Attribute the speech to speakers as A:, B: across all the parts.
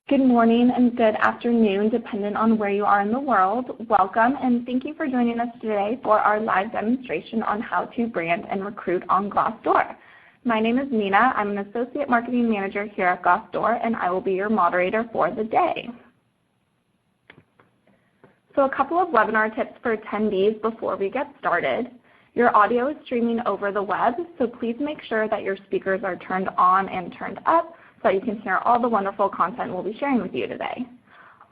A: Good morning and good afternoon, depending on where you are in the world. Welcome and thank you for joining us today for our live demonstration on how to brand and recruit on Glassdoor. My name is Nina. I'm an Associate Marketing Manager here at Glassdoor, and I will be your moderator for the day. So a couple of webinar tips for attendees before we get started. Your audio is streaming over the web, so please make sure that your speakers are turned on and turned up so you can hear all the wonderful content we'll be sharing with you today.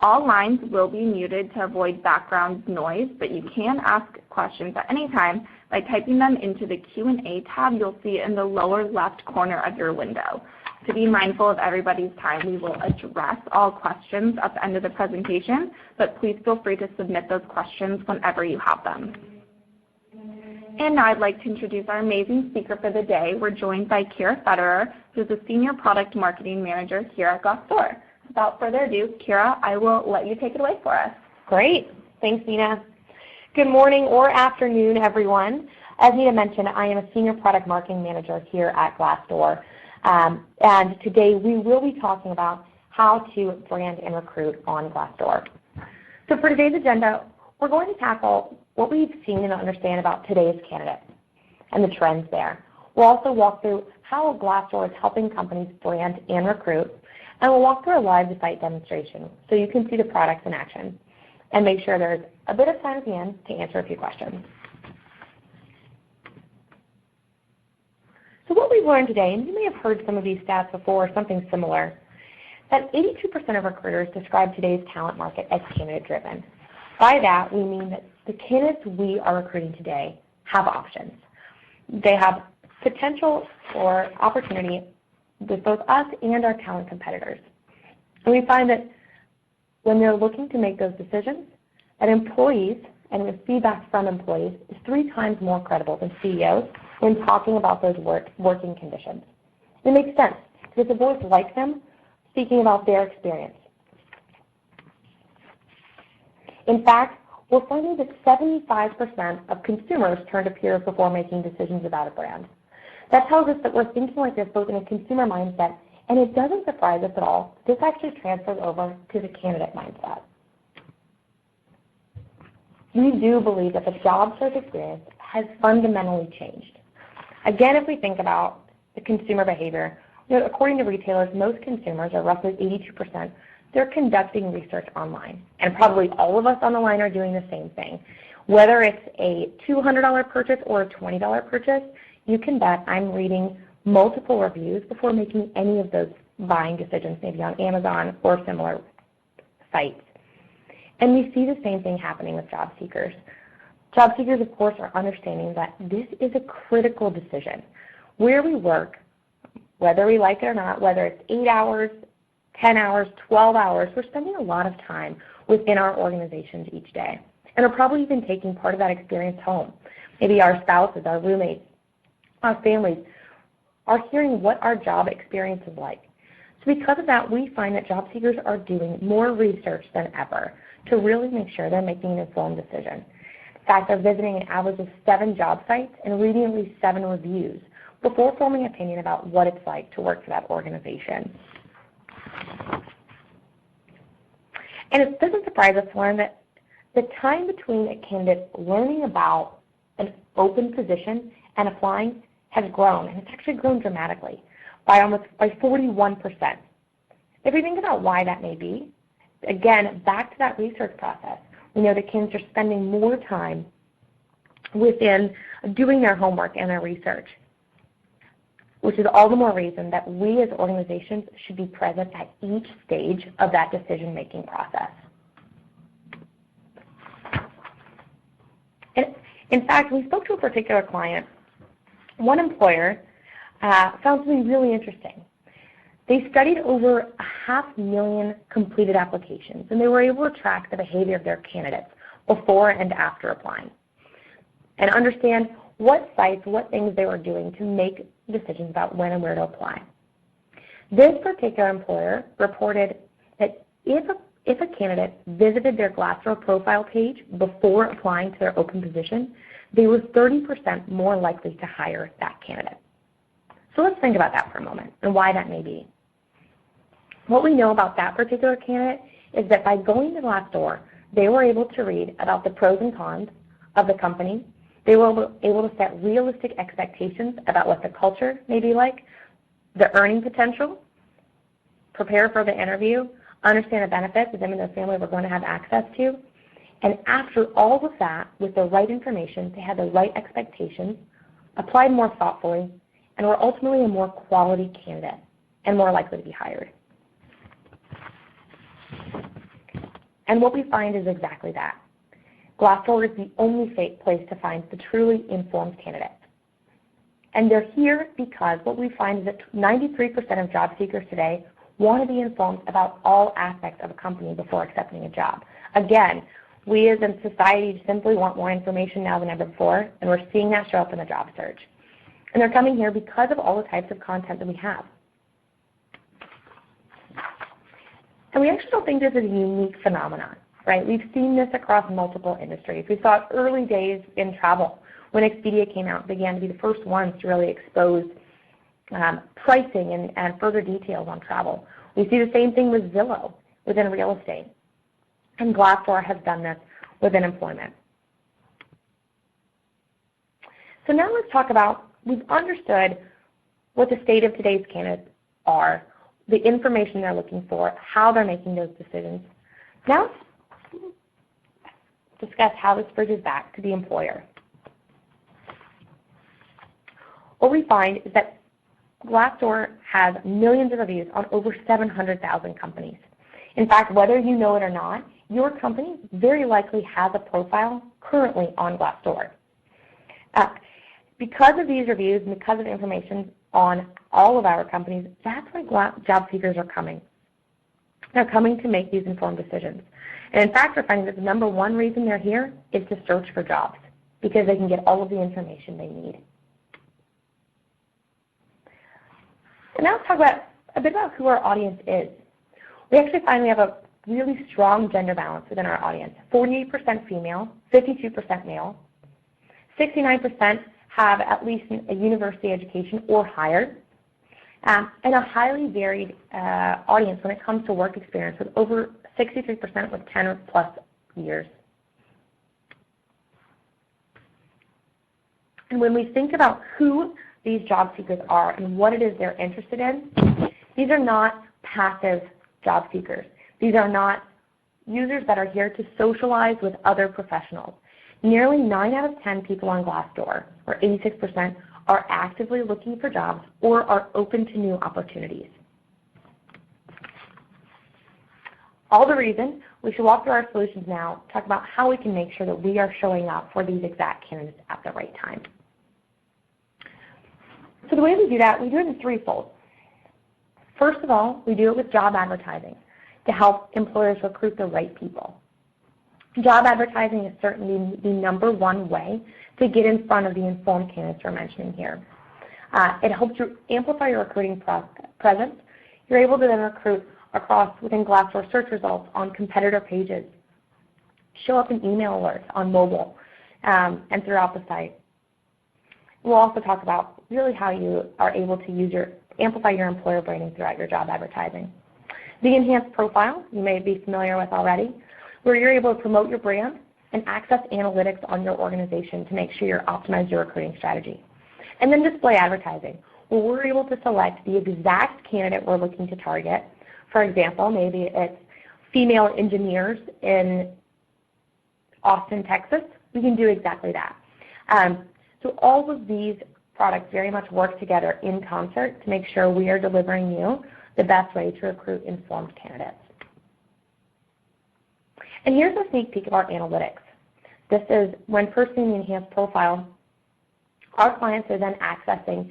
A: All lines will be muted to avoid background noise, but you can ask questions at any time by typing them into the Q&A tab you'll see in the lower left corner of your window. To be mindful of everybody's time, we will address all questions at the end of the presentation, but please feel free to submit those questions whenever you have them. And now I'd like to introduce our amazing speaker for the day. We're joined by Federer, who's a Senior Product Marketing Manager here at Glassdoor. Without further ado, Kira, I will let you take it away for us.
B: Great. Thanks, Nina. Good morning or afternoon, everyone. As Nina mentioned, I am a Senior Product Marketing Manager here at Glassdoor. And today we will be talking about how to brand and recruit on Glassdoor. So for today's agenda, we're going to tackle what we've seen and understand about today's candidates and the trends there. We'll also walk through how Glassdoor is helping companies brand and recruit, and we'll walk through a live site demonstration so you can see the products in action and make sure there's a bit of time at the end to answer a few questions. So what we've learned today, and you may have heard some of these stats before or something similar, that 82% of recruiters describe today's talent market as candidate-driven. By that, we mean that the candidates we are recruiting today have options. They have potential for opportunity with both us and our talent competitors. And we find that when they're looking to make those decisions, that employees, and with feedback from employees, is 3 times more credible than CEOs when talking about those working conditions. It makes sense, because it's a voice like them speaking about their experience. In fact, we're finding that 75% of consumers turn to peers before making decisions about a brand. That tells us that we're thinking like this both in a consumer mindset, and it doesn't surprise us at all. This actually transfers over to the candidate mindset. We do believe that the job search experience has fundamentally changed. Again, if we think about the consumer behavior, according to retailers, most consumers, or roughly 82%, they're conducting research online. And probably all of us on the line are doing the same thing. Whether it's a $200 purchase or a $20 purchase, you can bet I'm reading multiple reviews before making any of those buying decisions, maybe on Amazon or similar sites. And we see the same thing happening with job seekers. Job seekers, of course, are understanding that this is a critical decision. Where we work, whether we like it or not, whether it's 8 hours, 10 hours, 12 hours, we're spending a lot of time within our organizations each day. And we're probably even taking part of that experience home. Maybe our spouses, our roommates, our families are hearing what our job experience is like. So because of that, we find that job seekers are doing more research than ever to really make sure they're making an informed decision. In fact, they're visiting an average of 7 job sites and reading at least 7 reviews before forming an opinion about what it's like to work for that organization. And it doesn't surprise us to learn that the time between a candidate learning about an open position and applying has grown, and it's actually grown dramatically by 41%. If we think about why that may be, again, back to that research process, we know that candidates are spending more time within doing their homework and their research, which is all the more reason that we as organizations should be present at each stage of that decision-making process. And in fact, we spoke to a particular client. One employer found something really interesting. They studied over 500,000 completed applications, and they were able to track the behavior of their candidates before and after applying and understand what sites, what things they were doing to make decisions about when and where to apply. This particular employer reported that if a candidate visited their Glassdoor profile page before applying to their open position, they were 30% more likely to hire that candidate. So let's think about that for a moment and why that may be. What we know about that particular candidate is that by going to Glassdoor, they were able to read about the pros and cons of the company. They were able to set realistic expectations about what the culture may be like, the earning potential, prepare for the interview, understand the benefits that them and their family were going to have access to. And after all of that, with the right information, they had the right expectations, applied more thoughtfully, and were ultimately a more quality candidate and more likely to be hired. And what we find is exactly that. Glassdoor is the only place to find the truly informed candidates. And they're here because what we find is that 93% of job seekers today want to be informed about all aspects of a company before accepting a job. Again, we as a society simply want more information now than ever before, and we're seeing that show up in the job search. And they're coming here because of all the types of content that we have. And we actually don't think this is a unique phenomenon, right? We've seen this across multiple industries. We saw it early days in travel when Expedia came out and began to be the first ones to really expose pricing and further details on travel. We see the same thing with Zillow within real estate. And Glassdoor has done this within employment. So now let's talk about, we've understood what the state of today's candidates are, the information they're looking for, how they're making those decisions. Now let's discuss how this bridges back to the employer. What we find is that Glassdoor has millions of reviews on over 700,000 companies. In fact, whether you know it or not, your company very likely has a profile currently on Glassdoor. Because of these reviews and because of information on all of our companies, that's why job seekers are coming. They're coming to make these informed decisions. And in fact, we're finding that the number one reason they're here is to search for jobs because they can get all of the information they need. And now let's talk about a bit about who our audience is. We actually find we have a really strong gender balance within our audience. 48% female, 52% male. 69% have at least a university education or higher. And a highly varied audience when it comes to work experience, with over 63% with 10 or plus years. And when we think about who these job seekers are and what it is they're interested in, these are not passive job seekers. These are not users that are here to socialize with other professionals. Nearly 9 out of 10 people on Glassdoor, or 86%, are actively looking for jobs or are open to new opportunities. All the reason we should walk through our solutions now, talk about how we can make sure that we are showing up for these exact candidates at the right time. So the way we do that, we do it in threefold. First of all, we do it with job advertising to help employers recruit the right people. Job advertising is certainly the number one way to get in front of the informed candidates we're mentioning here. It helps you amplify your recruiting presence. You're able to then recruit within Glassdoor search results on competitor pages, show up in email alerts on mobile, and throughout the site. We'll also talk about really how you are able to amplify your employer branding throughout your job advertising. The enhanced profile, you may be familiar with already, where you're able to promote your brand and access analytics on your organization to make sure you optimize your recruiting strategy. And then display advertising, where we're able to select the exact candidate we're looking to target. For example, maybe it's female engineers in Austin, Texas. We can do exactly that. So all of these products very much work together in concert to make sure we are delivering you the best way to recruit informed candidates. And here's a sneak peek of our analytics. This is when pursuing the enhanced profile, our clients are then accessing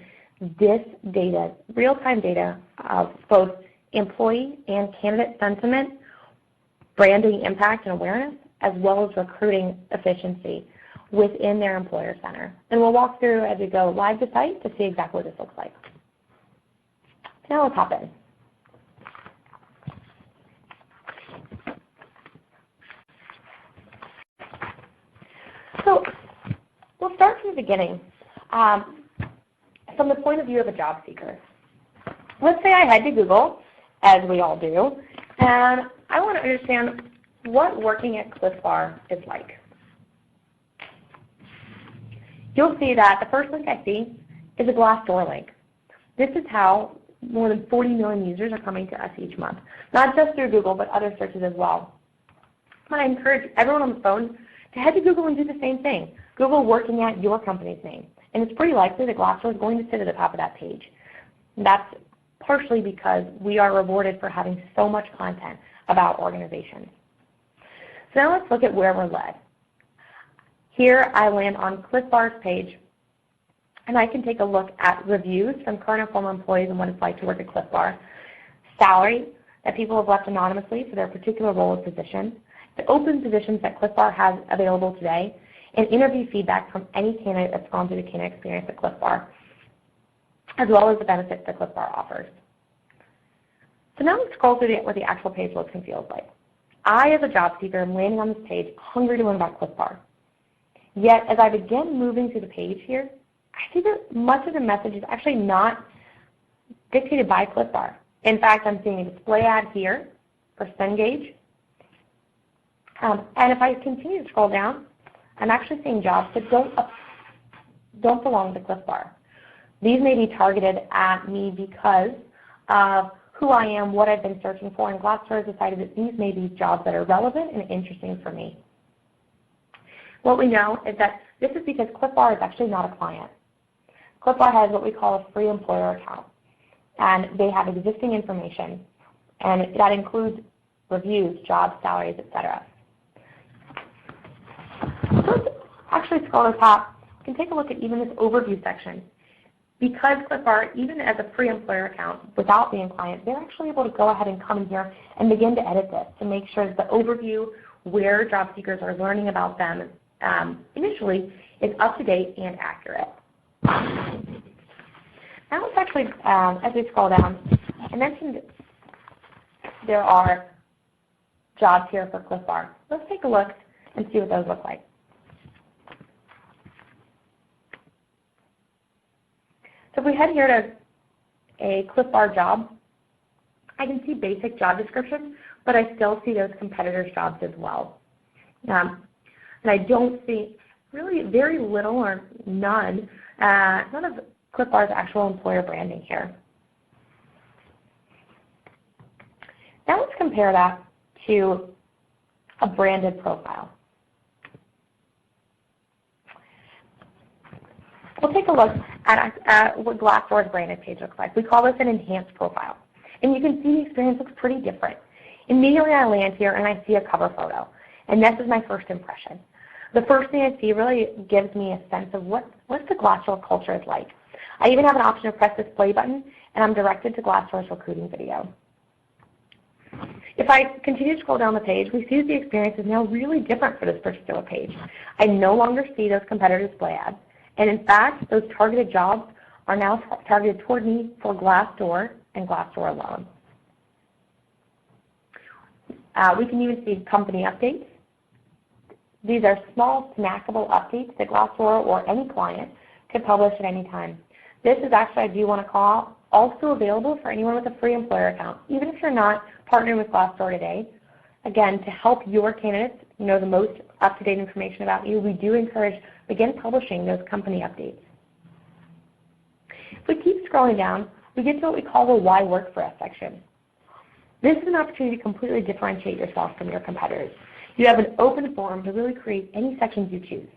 B: this data, real-time data of both employee and candidate sentiment, branding impact and awareness, as well as recruiting efficiency within their employer center. And we'll walk through as we go live to site to see exactly what this looks like. Now let's hop in. So we'll start from the beginning, from the point of view of a job seeker. Let's say I head to Google as we all do. And I want to understand what working at Cliff Bar is like. You'll see that the first link I see is a Glassdoor link. This is how more than 40 million users are coming to us each month, not just through Google, but other searches as well. I encourage everyone on the phone to head to Google and do the same thing. Google working at your company's name. And it's pretty likely that Glassdoor is going to sit at the top of that page. And that's partially because we are rewarded for having so much content about organizations. So now let's look at where we're led. Here I land on Cliff Bar's page, and I can take a look at reviews from current and former employees and what it's like to work at Cliff Bar, salary that people have left anonymously for their particular role or position, the open positions that Cliff Bar has available today, and interview feedback from any candidate that's gone through the candidate experience at Cliff Bar, as well as the benefits that Cliff Bar offers. So now let's scroll through what the actual page looks and feels like. I, as a job seeker, am landing on this page hungry to learn about Cliff Bar. Yet, as I begin moving through the page here, I see that much of the message is actually not dictated by Cliff Bar. In fact, I'm seeing a display ad here for Cengage. And if I continue to scroll down, I'm actually seeing jobs that don't belong to Cliff Bar. These may be targeted at me because of who I am, what I've been searching for, and Glassdoor has decided that these may be jobs that are relevant and interesting for me. What we know is that this is because Cliff Bar is actually not a client. Cliff Bar has what we call a free employer account, and they have existing information, and that includes reviews, jobs, salaries, etc. Let's actually scroll to the top. You can take a look at even this overview section. Because Cliff Bar, even as a free employer account, without being a client, they're actually able to go ahead and come in here and begin to edit this to make sure that the overview, where job seekers are learning about them initially, is up to date and accurate. Now let's actually, as we scroll down, I mentioned there are jobs here for Cliff Bar. Let's take a look and see what those look like. So if we head here to a Cliff Bar job, I can see basic job description, but I still see those competitors' jobs as well. And I don't see really very little or none of Cliff Bar's actual employer branding here. Now let's compare that to a branded profile. We'll take a look at what Glassdoor's branded page looks like. We call this an enhanced profile. And you can see the experience looks pretty different. Immediately I land here and I see a cover photo. And this is my first impression. The first thing I see really gives me a sense of what the Glassdoor culture is like. I even have an option to press this play button, and I'm directed to Glassdoor's recruiting video. If I continue to scroll down the page, we see that the experience is now really different for this particular page. I no longer see those competitor display ads. And in fact, those targeted jobs are now targeted toward me for Glassdoor and Glassdoor alone. We can even see company updates. These are small, snackable updates that Glassdoor or any client could publish at any time. This is actually, I do want to call out, also available for anyone with a free employer account, even if you're not partnering with Glassdoor today. Again, to help your candidates know the most up-to-date information about you, we do encourage begin publishing those company updates. If we keep scrolling down, we get to what we call the Why Work For Us section. This is an opportunity to completely differentiate yourself from your competitors. You have an open forum to really create any sections you choose.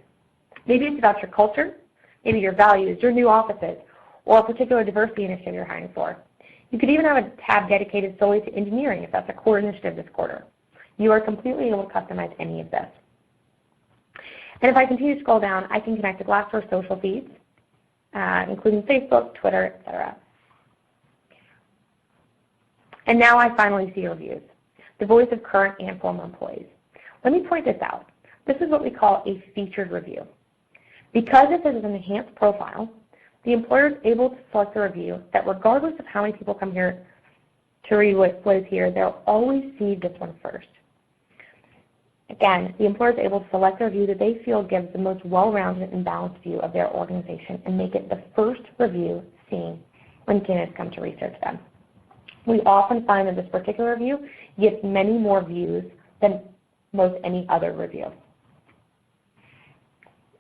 B: Maybe it's about your culture, maybe your values, your new offices, or a particular diversity initiative you're hiring for. You could even have a tab dedicated solely to engineering if that's a core initiative this quarter. You are completely able to customize any of this. And if I continue to scroll down, I can connect to Glassdoor social feeds, including Facebook, Twitter, etc. And now I finally see reviews, the voice of current and former employees. Let me point this out. This is what we call a featured review. Because this is an enhanced profile, the employer is able to select a review that regardless of how many people come here to read what is here, they'll always see this one first. Again, the employer is able to select a review that they feel gives the most well-rounded and balanced view of their organization and make it the first review seen when candidates come to research them. We often find that this particular review gets many more views than most any other review.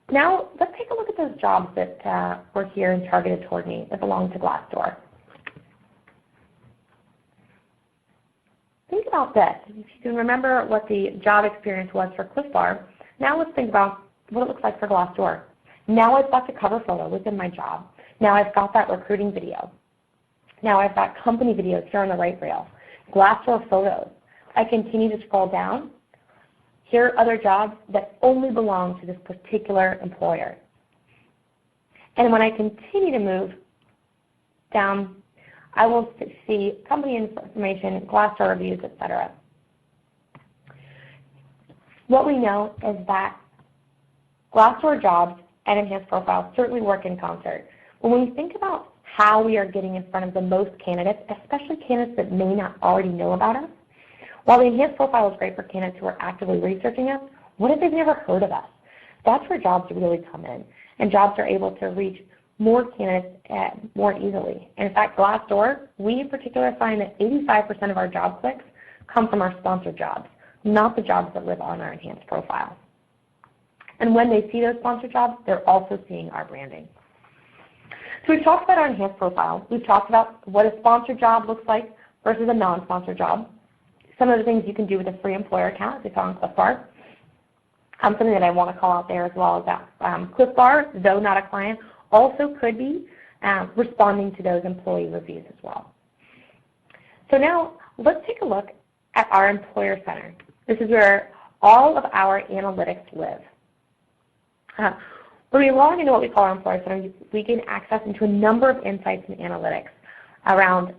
B: Now, let's take a look at those jobs that were here and targeted toward me that belong to Glassdoor. Think about this. If you can remember what the job experience was for Cliff Bar, now let's think about what it looks like for Glassdoor. Now I've got the cover photo within my job. Now I've got that recruiting video. Now I've got company videos here on the right rail, Glassdoor photos. I continue to scroll down. Here are other jobs that only belong to this particular employer. And when I continue to move down, I will see company information, Glassdoor reviews, etc. What we know is that Glassdoor jobs and enhanced profiles certainly work in concert. When we think about how we are getting in front of the most candidates, especially candidates that may not already know about us, while the enhanced profile is great for candidates who are actively researching us, what if they've never heard of us? That's where jobs really come in, and jobs are able to reach more candidates more easily. And in fact, Glassdoor, we in particular find that 85% of our job clicks come from our sponsored jobs, not the jobs that live on our enhanced profile. And when they see those sponsored jobs, they're also seeing our branding. So we've talked about our enhanced profile. We've talked about what a sponsored job looks like versus a non-sponsored job. Some of the things you can do with a free employer account, as we saw on Cliff Bar. Something that I want to call out there as well is that Cliff Bar, though not a client, also could be responding to those employee reviews as well. So now let's take a look at our Employer Center. This is where all of our analytics live. When we log into what we call our Employer Center, we gain access into a number of insights and analytics around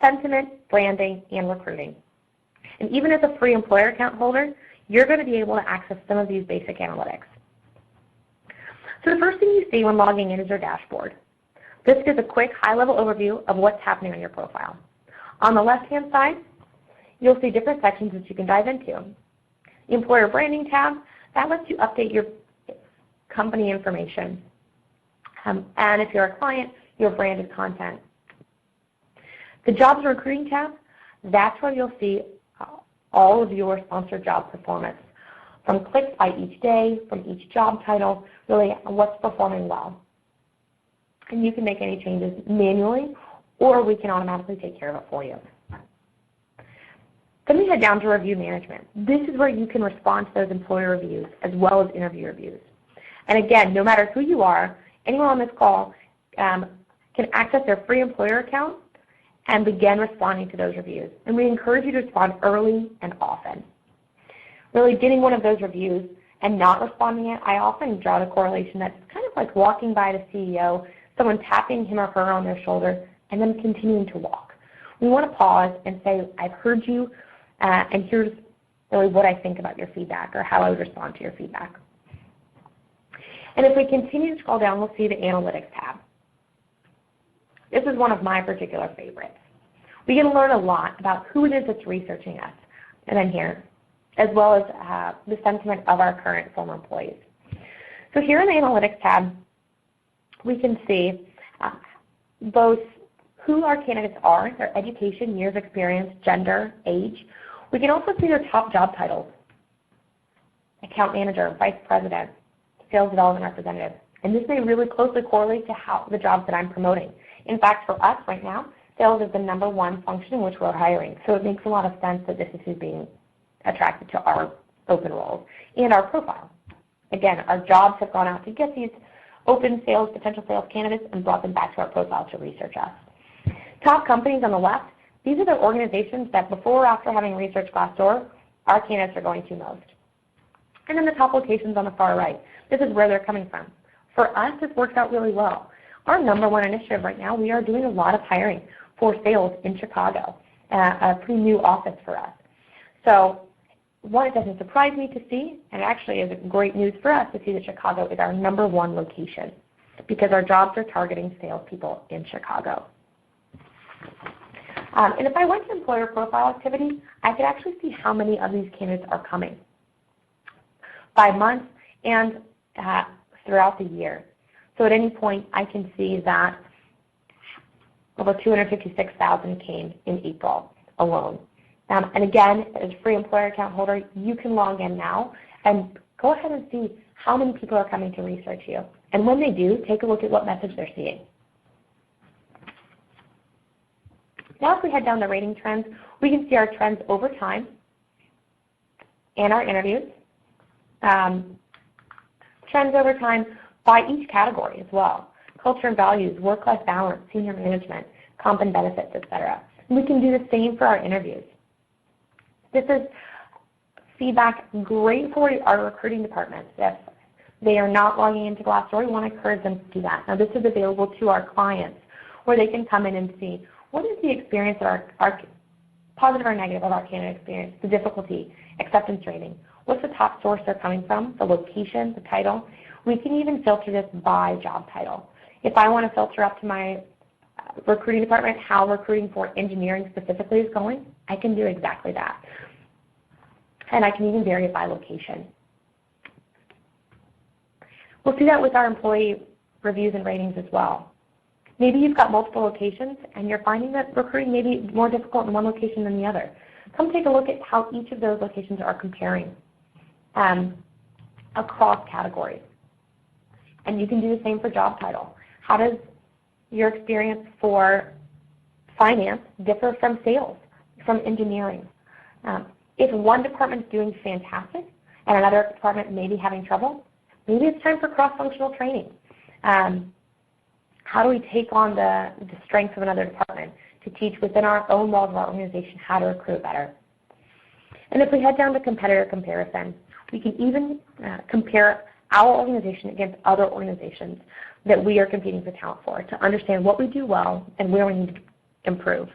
B: sentiment, branding, and recruiting. And even as a free employer account holder, you're going to be able to access some of these basic analytics. So the first thing you see when logging in is your dashboard. This gives a quick high-level overview of what's happening on your profile. On the left-hand side, you'll see different sections that you can dive into. The Employer Branding tab, that lets you update your company information. And if you're a client, your branded content. The Jobs and Recruiting tab, that's where you'll see all of your sponsored job performance, from clicks by each day, from each job title, really what's performing well. And you can make any changes manually, or we can automatically take care of it for you. Then we head down to Review Management. This is where you can respond to those employer reviews as well as interview reviews. And again, no matter who you are, anyone on this call can access their free employer account and begin responding to those reviews. And we encourage you to respond early and often. Really getting one of those reviews and not responding it, I often draw the correlation that's kind of like walking by the CEO, someone tapping him or her on their shoulder, and then continuing to walk. We want to pause and say, I've heard you, and here's really what I think about your feedback or how I would respond to your feedback. And if we continue to scroll down, we'll see the Analytics tab. This is one of my particular favorites. We get to learn a lot about who it is that's researching us, and then here, as well as the sentiment of our current former employees. So here in the Analytics tab, we can see both who our candidates are, their education, years of experience, gender, age. We can also see their top job titles: account manager, vice president, sales development representative. And this may really closely correlate to how the jobs that I'm promoting. In fact, for us right now, sales is the #1 function in which we're hiring. So it makes a lot of sense that this is who's being attracted to our open roles and our profile. Again, our jobs have gone out to get these open sales, potential sales candidates and brought them back to our profile to research us. Top companies on the left, these are the organizations that before or after having researched Glassdoor, our candidates are going to most. And then the top locations on the far right, this is where they're coming from. For us, this works out really well. Our #1 initiative right now, we are doing a lot of hiring for sales in Chicago, a pretty new office for us. So one, it doesn't surprise me to see, and actually is great news for us to see that Chicago is our #1 location because our jobs are targeting salespeople in Chicago. And if I went to employer profile activity, I could actually see how many of these candidates are coming by month and throughout the year. So at any point, I can see that over 256,000 came in April alone. And again, as a free employer account holder, you can log in now and go ahead and see how many people are coming to research you. And when they do, take a look at what message they're seeing. Now if we head down the rating trends, we can see our trends over time and our interviews. Trends over time by each category as well. Culture and values, work-life balance, senior management, comp and benefits, etc. And we can do the same for our interviews. This is feedback great for our recruiting departments. If they are not logging into Glassdoor, we want to encourage them to do that. Now this is available to our clients where they can come in and see what is the experience of our positive or negative of our candidate experience, the difficulty, acceptance rating. What's the top source they're coming from, the location, the title. We can even filter this by job title. If I want to filter up to my recruiting department how recruiting for engineering specifically is going, I can do exactly that. And I can even vary it by location. We'll see that with our employee reviews and ratings as well. Maybe you've got multiple locations and you're finding that recruiting may be more difficult in one location than the other. Come take a look at how each of those locations are comparing across categories. And you can do the same for job title. How does your experience for finance differ from sales, from engineering? If one department is doing fantastic and another department may be having trouble, maybe it's time for cross-functional training. How do we take on the strengths of another department to teach within our own walls of our organization how to recruit better? And if we head down to competitor comparison, we can even compare our organization against other organizations that we are competing for talent for to understand what we do well and where we need to improve.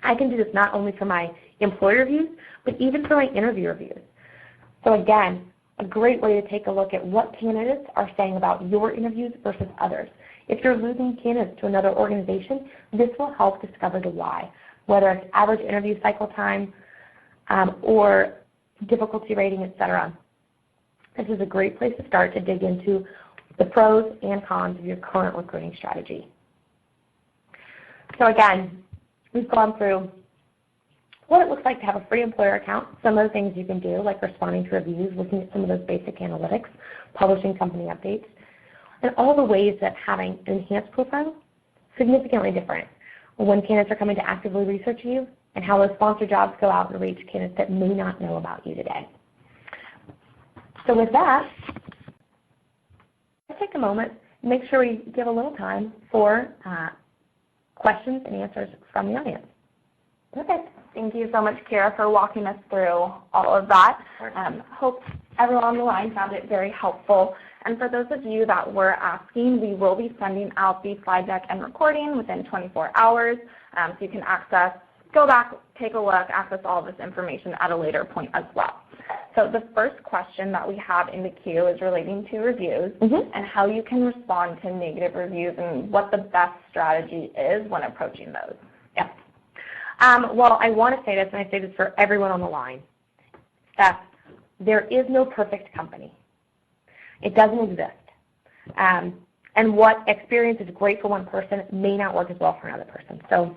B: I can do this not only for my employee reviews, but even for my interview reviews. So again, a great way to take a look at what candidates are saying about your interviews versus others. If you're losing candidates to another organization, this will help discover the why, whether it's average interview cycle time or difficulty rating, etc. This is a great place to start to dig into the pros and cons of your current recruiting strategy. So again, we've gone through what it looks like to have a free employer account, some of the things you can do, like responding to reviews, looking at some of those basic analytics, publishing company updates, and all the ways that having an enhanced profile is significantly different when candidates are coming to actively research you and how those sponsored jobs go out and reach candidates that may not know about you today. So with that, let's take a moment and make sure we give a little time for questions and answers from the audience.
A: Perfect. Thank you so much, Kara, for walking us through all of that. Hope everyone on the line found it very helpful. And for those of you that were asking, we will be sending out the slide deck and recording within 24 hours. So you can go back, take a look, access all of this information at a later point as well. So the first question that we have in the queue is relating to reviews and how you can respond to negative reviews and what the best strategy is when approaching those.
B: Yeah. Well, I want to say this, and I say this for everyone on the line, that there is no perfect company. It doesn't exist. And what experience is great for one person may not work as well for another person. So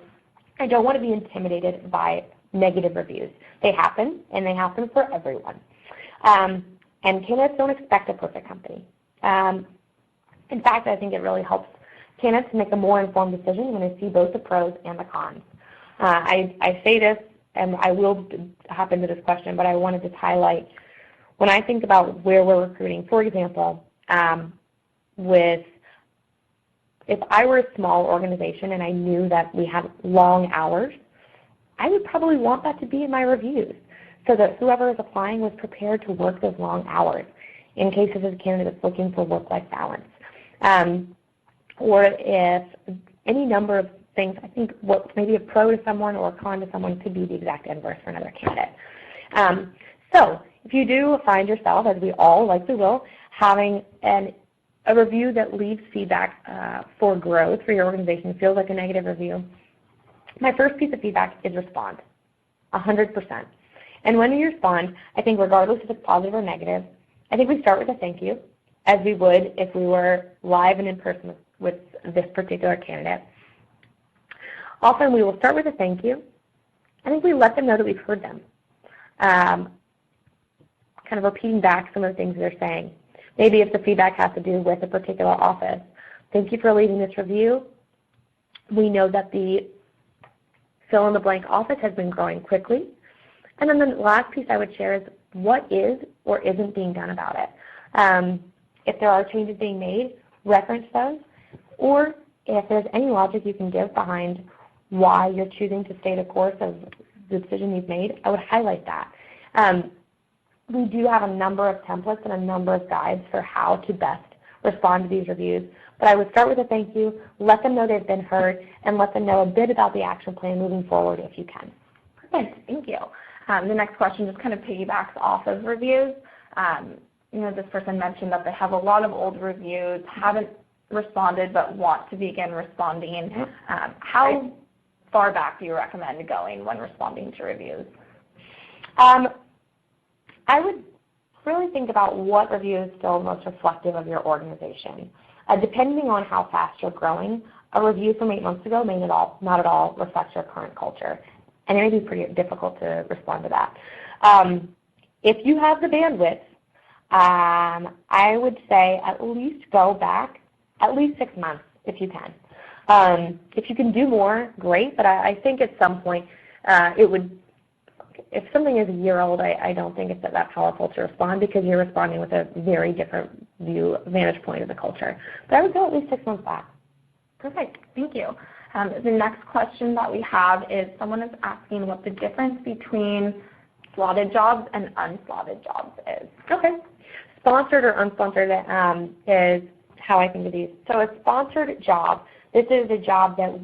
B: I don't want to be intimidated by negative reviews. They happen, and they happen for everyone. And candidates don't expect a perfect company. In fact, I think it really helps candidates make a more informed decision when they see both the pros and the cons. I say this, and I will hop into this question, but I wanted to highlight when I think about where we're recruiting, for example, if I were a small organization and I knew that we had long hours, I would probably want that to be in my reviews so that whoever is applying was prepared to work those long hours in case of a candidate that's looking for work-life balance. Or if any number of things, I think what maybe a pro to someone or a con to someone could be the exact inverse for another candidate. So if you do find yourself, as we all likely will, having a review that leaves feedback for growth for your organization, feels like a negative review, my first piece of feedback is respond, 100%. And when we respond, I think regardless if it's positive or negative, I think we start with a thank you, as we would if we were live and in person with this particular candidate. Often we will start with a thank you. I think we let them know that we've heard them, kind of repeating back some of the things they're saying. Maybe if the feedback has to do with a particular office. Thank you for leaving this review. We know that the fill-in-the-blank office has been growing quickly. And then the last piece I would share is what is or isn't being done about it. If there are changes being made, reference those. Or if there's any logic you can give behind why you're choosing to stay the course of the decision you've made, I would highlight that. We do have a number of templates and a number of guides for how to best respond to these reviews. But I would start with a thank you, let them know they've been heard, and let them know a bit about the action plan moving forward if you can.
A: Perfect, thank you. The next question just kind of piggybacks off of reviews. This person mentioned that they have a lot of old reviews, haven't responded but want to begin responding. How far back do you recommend going when responding to reviews?
B: I would really think about what review is still most reflective of your organization. Depending on how fast you're growing, a review from 8 months ago may not at all reflect your current culture. And it may be pretty difficult to respond to that. If you have the bandwidth, I would say at least go back at least 6 months if you can. If you can do more, great, but I think at some point if something is a year old, I don't think it's that powerful to respond because you're responding with a very different vantage point of the culture. But I would go at least 6 months back.
A: Perfect, thank you. The next question that we have is someone is asking what the difference between slotted jobs and unslotted jobs is.
B: Okay. Sponsored or unsponsored is how I think of these. So a sponsored job, this is a job that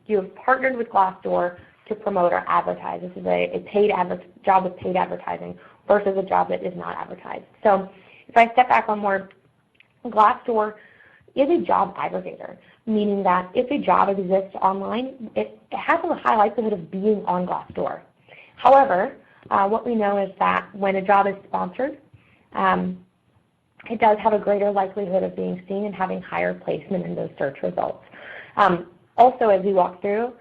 B: you have partnered with Glassdoor to promote or advertise. This is a paid job with paid advertising versus a job that is not advertised. So if I step back one more, Glassdoor is a job aggregator, meaning that if a job exists online, it has a high likelihood of being on Glassdoor. However, what we know is that when a job is sponsored, it does have a greater likelihood of being seen and having higher placement in those search results. Also, as we walk through,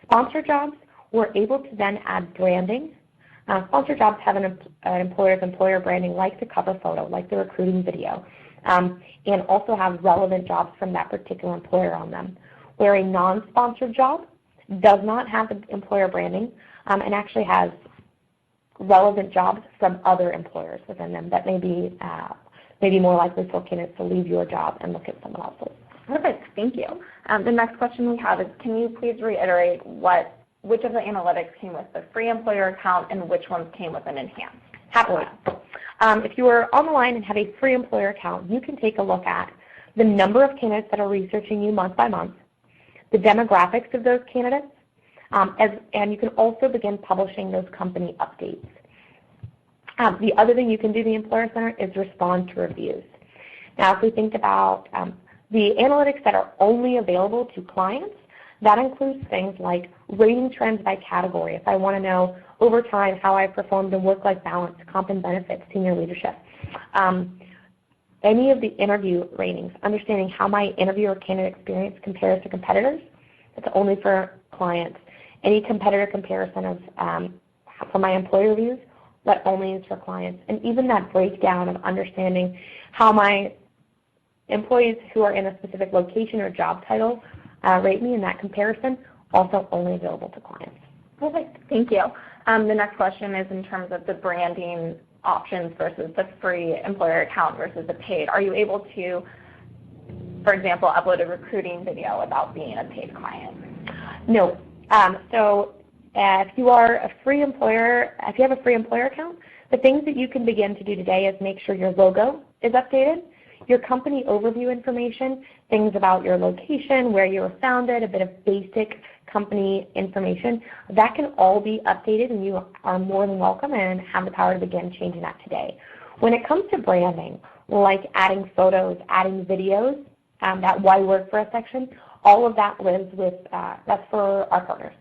B: sponsored jobs, we're able to then add branding. Sponsored jobs have an employer's employer branding like the cover photo, like the recruiting video, and also have relevant jobs from that particular employer on them. Where a non-sponsored job does not have the employer branding and actually has relevant jobs from other employers within them that may be more likely for candidates to leave your job and look at someone else's.
A: Perfect, thank you. The next question we have is, can you please reiterate which of the analytics came with the free employer account and which ones came with an enhanced?
B: Happily. If you are on the line and have a free employer account, you can take a look at the number of candidates that are researching you month by month, the demographics of those candidates, and you can also begin publishing those company updates. The other thing you can do in the Employer Center is respond to reviews. Now, if we think about the analytics that are only available to clients, that includes things like rating trends by category. If I want to know over time how I performed in work-life balance, comp and benefits, senior leadership. Any of the interview ratings, understanding how my interview or candidate experience compares to competitors, that's only for clients. Any competitor comparison of for my employee reviews, that only is for clients. And even that breakdown of understanding how my employees who are in a specific location or job title rate me in that comparison, also only available to clients.
A: Perfect, thank you. The next question is in terms of the branding options versus the free employer account versus the paid. Are you able to, for example, upload a recruiting video without being a paid client?
B: No. If you are a free employer, if you have a free employer account, the things that you can begin to do today is make sure your logo is updated, your company overview information, things about your location, where you were founded, a bit of basic company information. That can all be updated, and you are more than welcome and have the power to begin changing that today. When it comes to branding, like adding photos, adding videos, that why work for a section, all of that lives with, that's for our partners.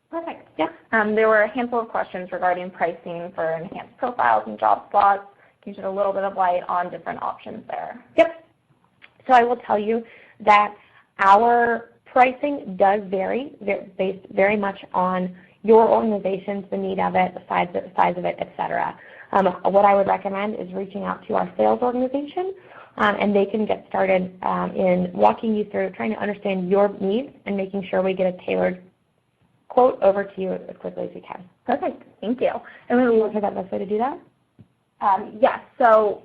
A: Perfect. Yeah. There were a handful of questions regarding pricing for enhanced profiles and job slots. Can you shed a little bit of light on different options there?
B: Yep. So I will tell you that our Pricing does vary based very much on your organizations, the need of it, the size of it, etc. What I would recommend is reaching out to our sales organization, and they can get started in walking you through trying to understand your needs and making sure we get a tailored quote over to you as quickly as we can.
A: Perfect. Thank you.
B: And we will figure out the best way to do that?
A: Yes. So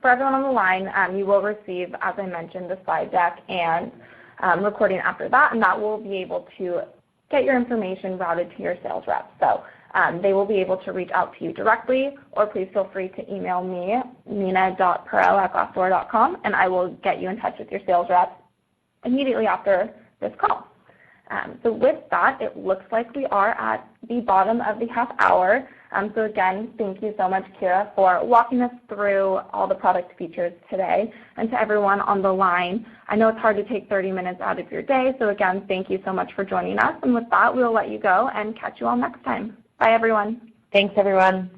A: for everyone on the line, you will receive, as I mentioned, the slide deck and recording after that, and that will be able to get your information routed to your sales reps. So they will be able to reach out to you directly, or please feel free to email me, mina.perot@glassdoor.com, and I will get you in touch with your sales rep immediately after this call. So with that, it looks like we are at the bottom of the half hour. So again, thank you so much, Kira, for walking us through all the product features today. And to everyone on the line, I know it's hard to take 30 minutes out of your day, so again, thank you so much for joining us. And with that, we'll let you go and catch you all next time. Bye, everyone.
B: Thanks, everyone.